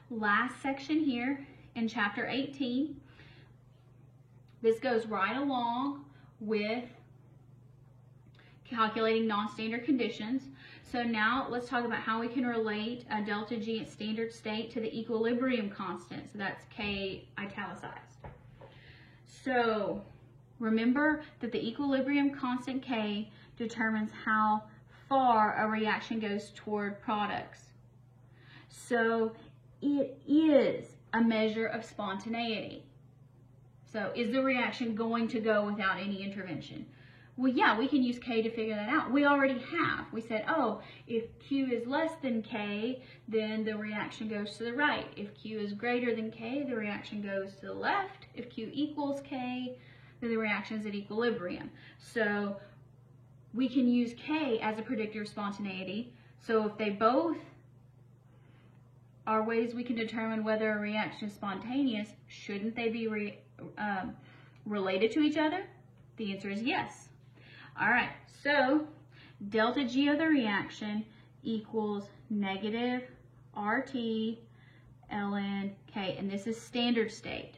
last section here in chapter 18. This goes right along with calculating non-standard conditions. So now let's talk about how we can relate a delta G at standard state to the equilibrium constant. So that's K italicized. So remember that the equilibrium constant K determines how far a reaction goes toward products. So it is a measure of spontaneity. So is the reaction going to go without any intervention? Well, yeah, we can use K to figure that out. We already have. We said, oh, if Q is less than K, then the reaction goes to the right. If Q is greater than K, the reaction goes to the left. If Q equals K, then the reaction is at equilibrium. So we can use K as a predictor of spontaneity. So if they both are ways we can determine whether a reaction is spontaneous, shouldn't they be related to each other? The answer is yes. All right, so delta G of the reaction equals negative RT ln K, and this is standard state.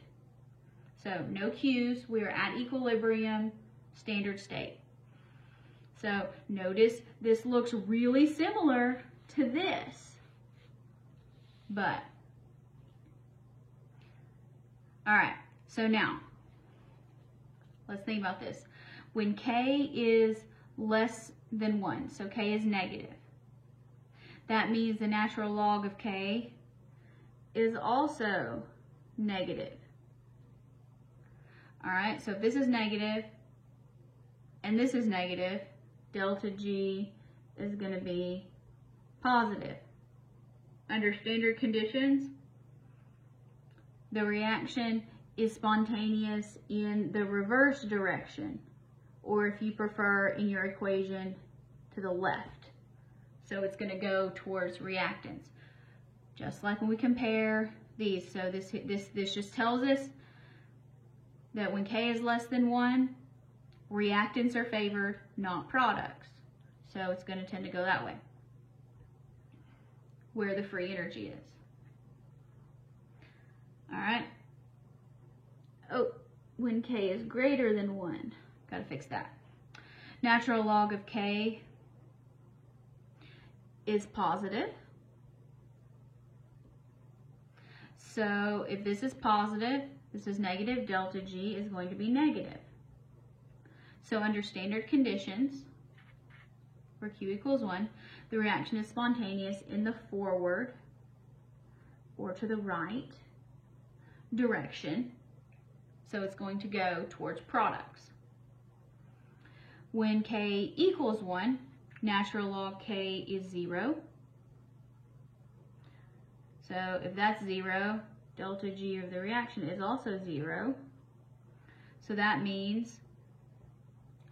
So no Q's, we are at equilibrium, standard state. So notice this looks really similar to this, but, all right, so now, let's think about this. When K is less than 1, so K is negative, that means the natural log of K is also negative. All right, so if this is negative and this is negative, delta G is going to be positive. Under standard conditions, the reaction is spontaneous in the reverse direction, or if you prefer in your equation, to the left. So it's going to go towards reactants, just like when we compare these. So this just tells us that when K is less than 1, reactants are favored, not products. So it's going to tend to go that way, where the free energy is. All right. Oh, when K is greater than 1, got to fix that. Natural log of K is positive. So if this is positive, this is negative, delta G is going to be negative. So under standard conditions, where Q equals 1, the reaction is spontaneous in the forward or to the right direction. So it's going to go towards products. When K equals 1, natural log K is 0. So if that's 0, delta G of the reaction is also 0. So that means,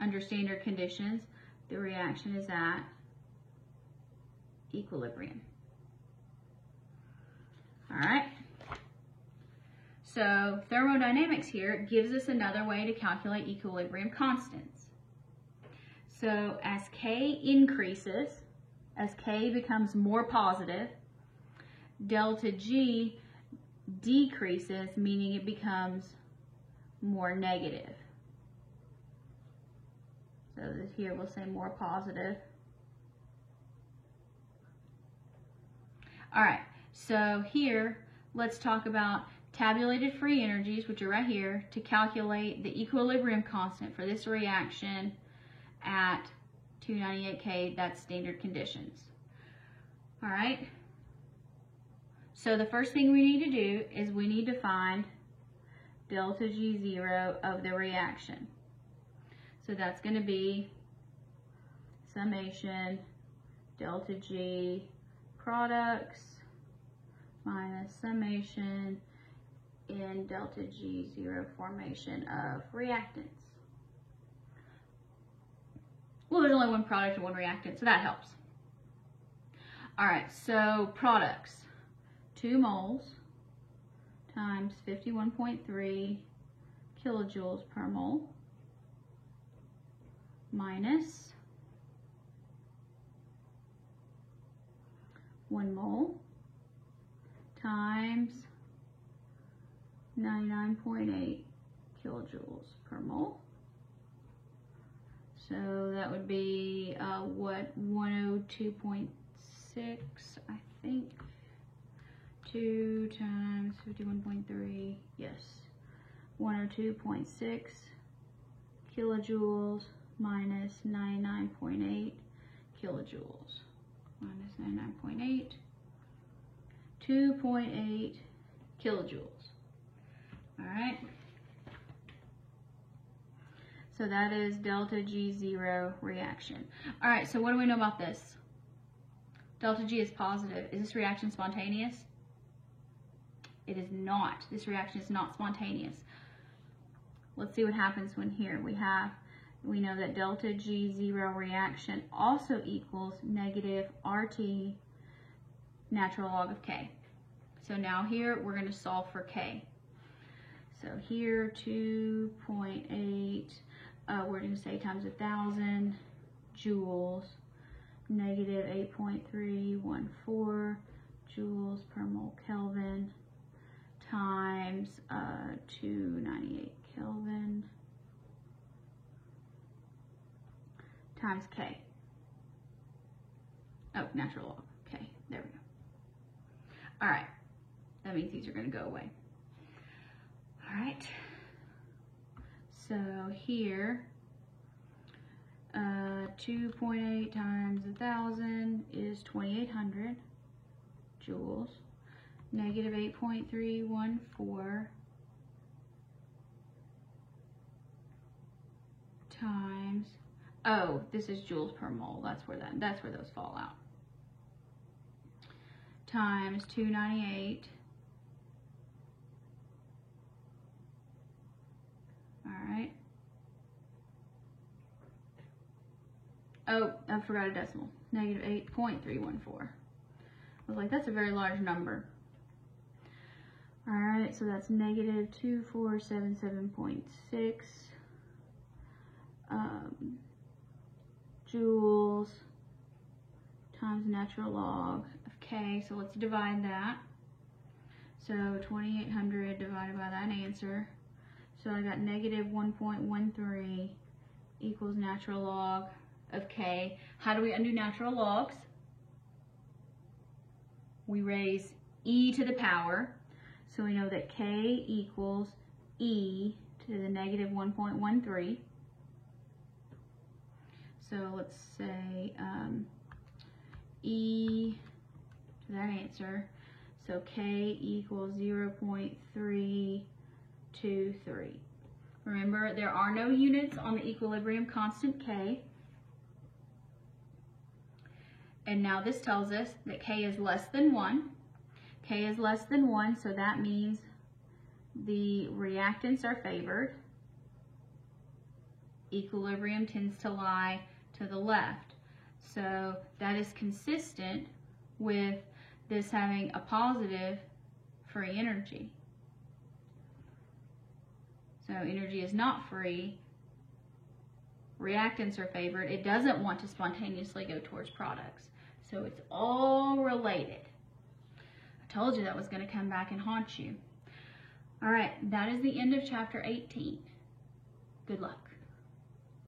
under standard conditions, the reaction is at equilibrium. All right. So thermodynamics here gives us another way to calculate equilibrium constants. So as K increases, as K becomes more positive, delta G decreases, meaning it becomes more negative. So here we'll say more positive. All right, so here let's talk about tabulated free energies, which are right here, to calculate the equilibrium constant for this reaction at 298 K, that's standard conditions. All right, so the first thing we need to do is we need to find delta G0 of the reaction. So that's going to be summation delta G products minus summation in delta G0 formation of reactants. Well, there's only one product and one reactant, so that helps. All right, so products, 2 moles times 51.3 kilojoules per mole minus 1 mole times 99.8 kilojoules per mole. So that would be what, 102.6, I think. 2 times 51.3, yes, 102.6 kilojoules minus 99.8 kilojoules. Minus 99.8, 2.8 kilojoules. All right. So that is delta G0 reaction. All right, so what do we know about this? Delta G is positive. Is this reaction spontaneous? It is not. This reaction is not spontaneous. Let's see what happens when here we know that delta G0 reaction also equals negative RT natural log of K. So now here we're going to solve for K. So here 2.8, we're going to say times 1,000 joules, negative 8.314 joules per mole Kelvin, times 298 Kelvin, times K. Oh, natural log. K. There we go. All right. That means these are going to go away. All right. So here, 2.8 times 1,000 is 2,800 joules. Negative 8.314 times, oh, this is joules per mole. That's where those fall out. Times 298. All right. Oh, I forgot a decimal. Negative 8.314. I was like, that's a very large number. All right, so that's negative 2477.6 joules times natural log of K. So let's divide that. So 2,800 divided by that answer. So I got negative 1.13 equals natural log of K. How do we undo natural logs? We raise e to the power. So we know that K equals e to the negative 1.13. So let's say e to that answer. So K equals 0.323. Remember, there are no units on the equilibrium constant K. And now this tells us that K is less than 1. K is less than 1, so that means the reactants are favored. Equilibrium tends to lie to the left. So that is consistent with this having a positive free energy. So energy is not free. Reactants are favored. It doesn't want to spontaneously go towards products. So it's all related. I told you that was going to come back and haunt you. All right, that is the end of chapter 18. Good luck.